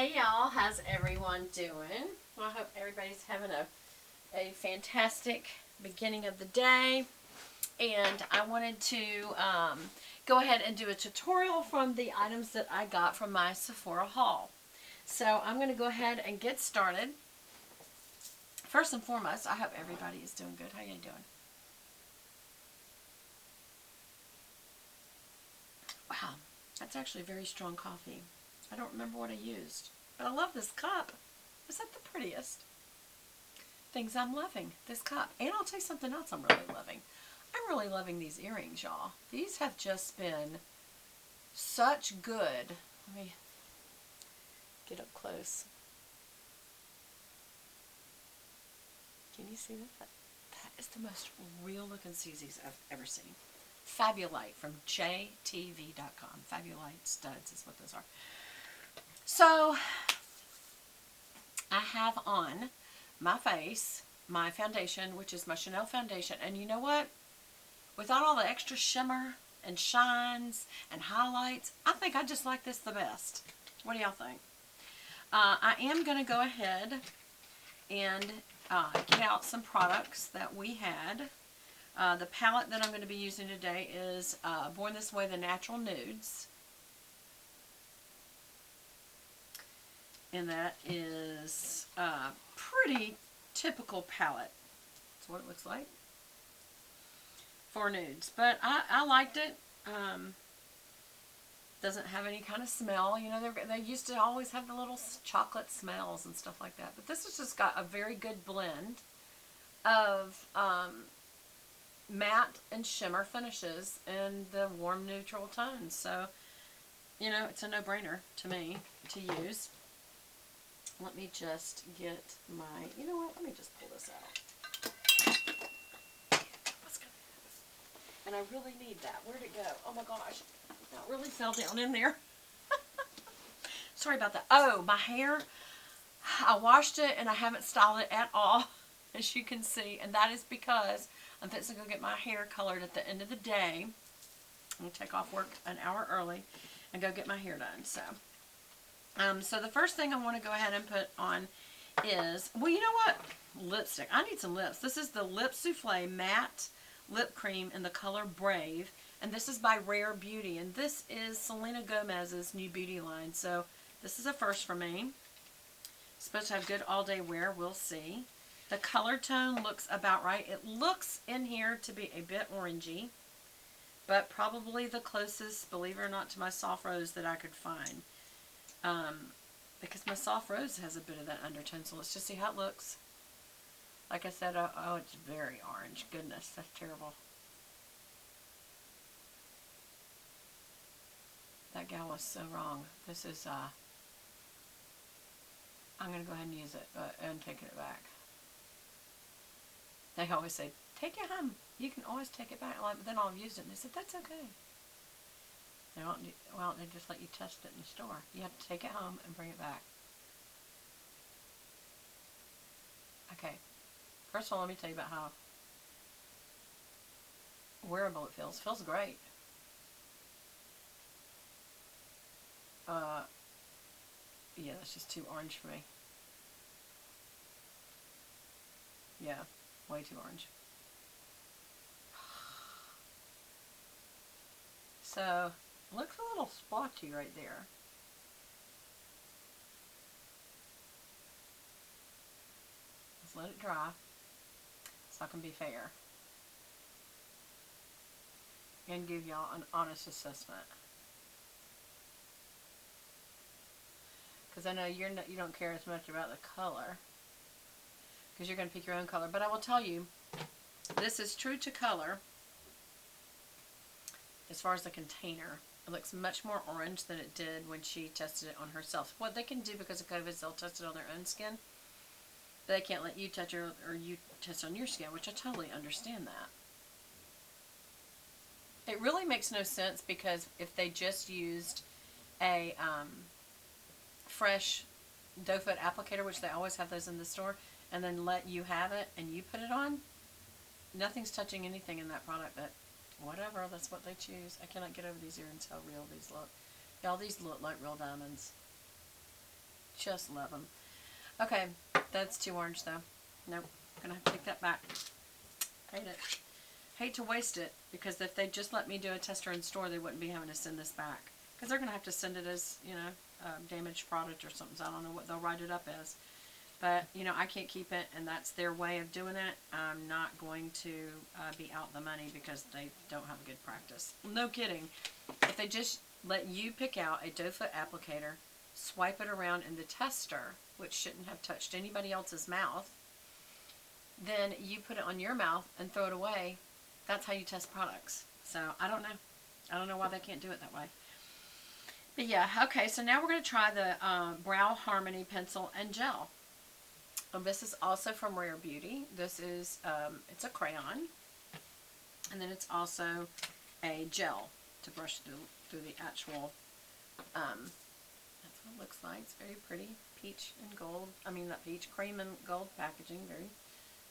Hey y'all, how's everyone doing? Well, I hope everybody's having a fantastic beginning of the day. And I wanted to go ahead and do a tutorial from the items that I got from my Sephora haul. So I'm going to go ahead and get started. First and foremost, I hope everybody is doing good. How are you doing? Wow, that's actually very strong coffee. I don't remember what I used, but I love this cup. Is that the prettiest? Things I'm loving, this cup. And I'll tell you something else I'm really loving. I'm really loving these earrings, y'all. These have just been such good. Let me get up close. Can you see that? That is the most real looking Suzies I've ever seen. Fabulite from jtv.com. Fabulite studs is what those are. So, I have on my face my foundation, which is my Chanel foundation. And you know what? Without all the extra shimmer and shines and highlights, I think I just like this the best. What do y'all think? I am going to go ahead and get out some products that we had. The palette that I'm going to be using today is Born This Way, the Natural Nudes. And that is a pretty typical palette. That's what it looks like for nudes. But I liked it. Doesn't have any kind of smell. You know, they used to always have the little chocolate smells and stuff like that. But this has just got a very good blend of matte and shimmer finishes and the warm neutral tones. So, you know, it's a no-brainer to me to use. Let me just get my, you know what, let me just pull this out. Let's go. And I really need that. Where'd it go? Oh my gosh. That really fell down in there. Sorry about that. Oh, my hair. I washed it and I haven't styled it at all, as you can see. And that is because I'm fixing to go get my hair colored at the end of the day. I'm going to take off work an hour early and go get my hair done. So the first thing I want to go ahead and put on is, well, you know what? Lipstick. I need some lips. This is the Lip Souffle Matte Lip Cream in the color Brave. And this is by Rare Beauty. And this is Selena Gomez's new beauty line. So this is a first for me. It's supposed to have good all-day wear. We'll see. The color tone looks about right. It looks in here to be a bit orangey. But probably the closest, believe it or not, to my soft rose that I could find. Because my soft rose has a bit of that undertone, so let's just see how it looks. Like I said, oh, it's very orange. Goodness, that's terrible. That gal was so wrong. This is, I'm going to go ahead and use it, and taking it back. They always say, take it home. You can always take it back. But then I've used it, and they said, that's okay. They won't, well, they just let you test it in the store. You have to take it home and bring it back. Okay. First of all, let me tell you about how wearable it feels. It feels great. Yeah, that's just too orange for me. Yeah, way too orange. So, looks a little splotchy right there. Let's let it dry so I can be fair and give y'all an honest assessment. Because I know you don't care as much about the color because you're going to pick your own color. But I will tell you, this is true to color as far as the container. It looks much more orange than it did when she tested it on herself. What they can do because of COVID is they'll test it on their own skin. But they can't let you touch it or you test on your skin, which I totally understand that. It really makes no sense because if they just used a fresh doe foot applicator, which they always have those in the store, and then let you have it and you put it on, nothing's touching anything in that product, but whatever, that's what they choose. I cannot get over these earrings, how real these look. Y'all, these look like real diamonds. Just love them. Okay, that's too orange though. Nope, gonna have to take that back. Hate it. Hate to waste it, because if they just let me do a tester in store, they wouldn't be having to send this back. Because they're gonna have to send it as, you know, damaged product or something. So I don't know what they'll write it up as. But, you know, I can't keep it, and that's their way of doing it. I'm not going to be out the money because they don't have a good practice. No kidding. If they just let you pick out a doe foot applicator, swipe it around in the tester, which shouldn't have touched anybody else's mouth, then you put it on your mouth and throw it away. That's how you test products. So, I don't know. I don't know why they can't do it that way. But yeah, okay, so now we're going to try the Brow Harmony Pencil and Gel. This is also from Rare Beauty. This is, it's a crayon. And then it's also a gel to brush through the actual, that's what it looks like. It's very pretty. Peach and gold, not peach, cream and gold packaging. Very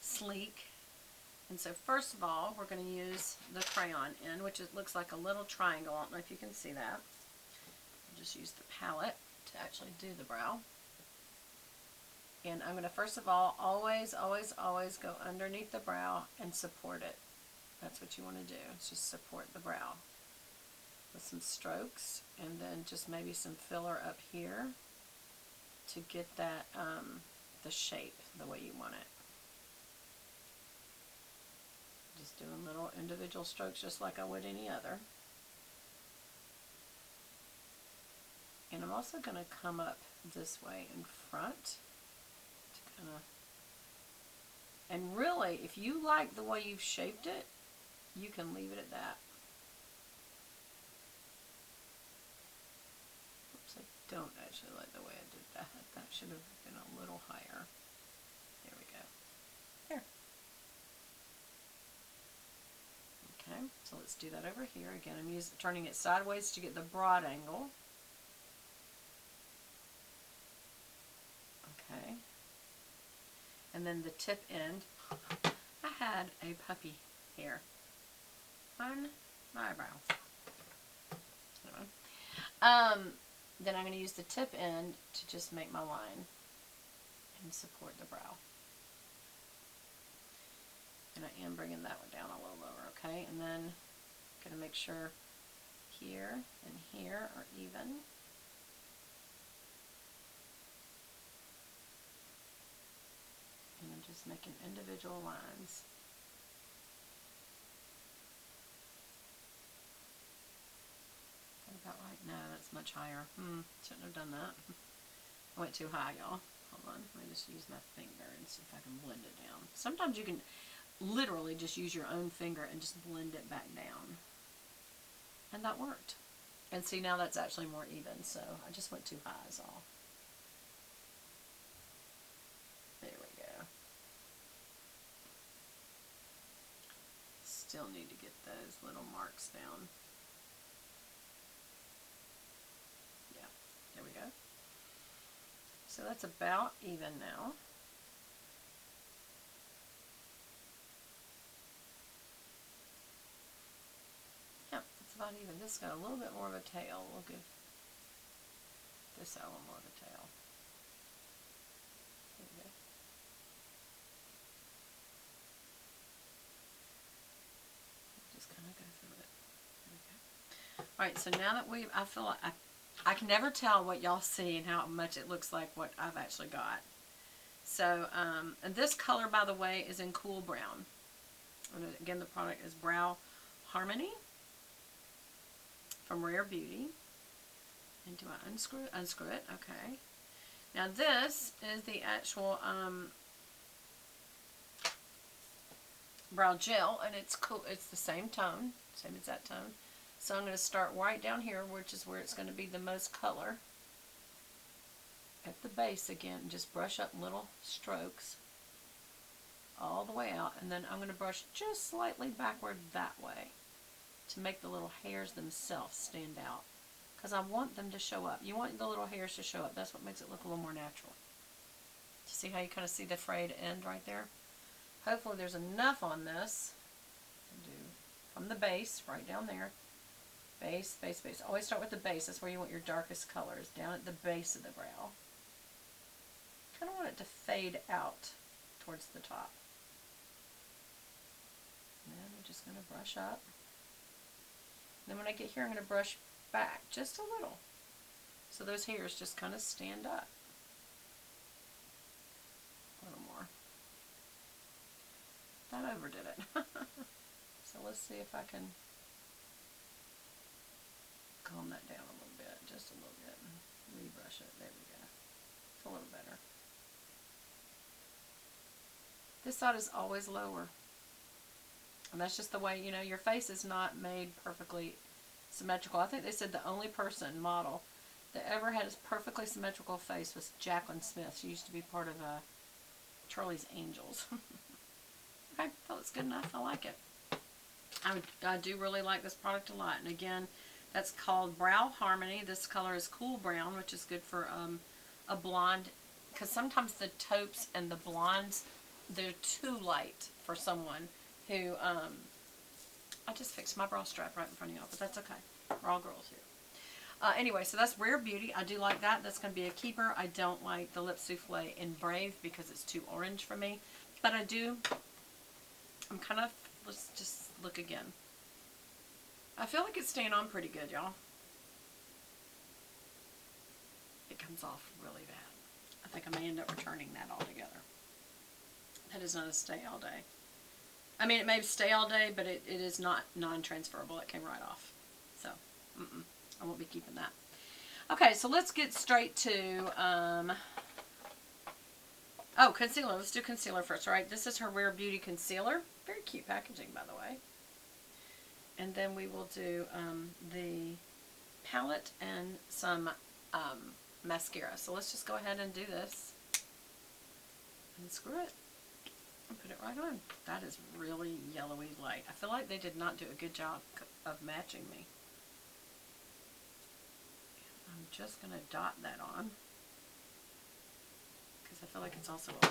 sleek. And so first of all, we're going to use the crayon end, which looks like a little triangle. I don't know if you can see that. I'll just use the palette to actually do the brow. And I'm going to first of all always go underneath the brow and support it. That's what you want to do. It's just support the brow with some strokes, and then just maybe some filler up here to get that the shape the way you want it. Just doing little individual strokes just like I would any other. And I'm also going to come up this way in front. And really, if you like the way you've shaped it, you can leave it at that. Oops, I don't actually like the way I did that. That should have been a little higher. There we go. There. Okay, so let's do that over here. Again, I'm turning it sideways to get the broad angle. Okay. And then the tip end, I had a puppy hair on my eyebrow. Then I'm going to use the tip end to just make my line and support the brow. And I am bringing that one down a little lower, okay? And then I'm going to make sure here and here are even. And I'm just making individual lines. About right now, that's much higher. Shouldn't have done that. I went too high, y'all. Hold on, let me just use my finger and see if I can blend it down. Sometimes you can literally just use your own finger and just blend it back down. And that worked. And see, now that's actually more even, so I just went too high is all. There we go. Still need to get those little marks down. Yeah, there we go. So that's about even now. Yep, it's about even. This got a little bit more of a tail. We'll give this a little more of a tail. There we go. Just kind of go through it. There we go. Alright, so now that I feel like I can never tell what y'all see and how much it looks like what I've actually got. So, and this color, by the way, is in Cool Brown. And again, the product is Brow Harmony from Rare Beauty. And do I unscrew it? Unscrew it, okay. Now this is the actual brow gel, and it's cool. It's the same tone, same exact tone. So I'm going to start right down here, which is where it's going to be the most color. At the base again, just brush up little strokes all the way out, and then I'm going to brush just slightly backward that way to make the little hairs themselves stand out, because I want them to show up. You want the little hairs to show up. That's what makes it look a little more natural. See how you kind of see the frayed end right there? Hopefully there's enough on this to do from the base right down there. Base, base, base. Always start with the base. That's where you want your darkest colors, down at the base of the brow. it to fade out towards the top. And then I'm just going to brush up. Then when I get here, I'm going to brush back just a little. So those hairs just kind of stand up. A little more. That overdid it. So let's see if I can calm that down a little bit, just a little bit, and rebrush it. There we go. It's a little better. This side is always lower. And that's just the way, you know, your face is not made perfectly symmetrical. I think they said the only model, that ever had a perfectly symmetrical face was Jacqueline Smith. She used to be part of Charlie's Angels. Okay, that looks good enough. I like it. I do really like this product a lot. And again, that's called Brow Harmony. This color is Cool Brown, which is good for a blonde. Because sometimes the taupes and the blondes, they're too light for someone who, I just fixed my bra strap right in front of y'all, but that's okay. We're all girls here. Anyway, so that's Rare Beauty. I do like that. That's going to be a keeper. I don't like the Lip Souffle in Brave because it's too orange for me. But I do, I'm kind of, let's just look again. I feel like it's staying on pretty good, y'all. It comes off really bad. I think I may end up returning that altogether. That is not a stay all day. I mean, it may stay all day, but it is not non-transferable. It came right off. So, I won't be keeping that. Okay, so let's get straight to, oh, concealer. Let's do concealer first, all right? This is her Rare Beauty Concealer. Very cute packaging, by the way. And then we will do the palette and some mascara. So let's just go ahead and do this. And screw it. And put it right on. That is really yellowy light. I feel like they did not do a good job of matching me. I'm just going to dot that on. Because I feel like it's also a little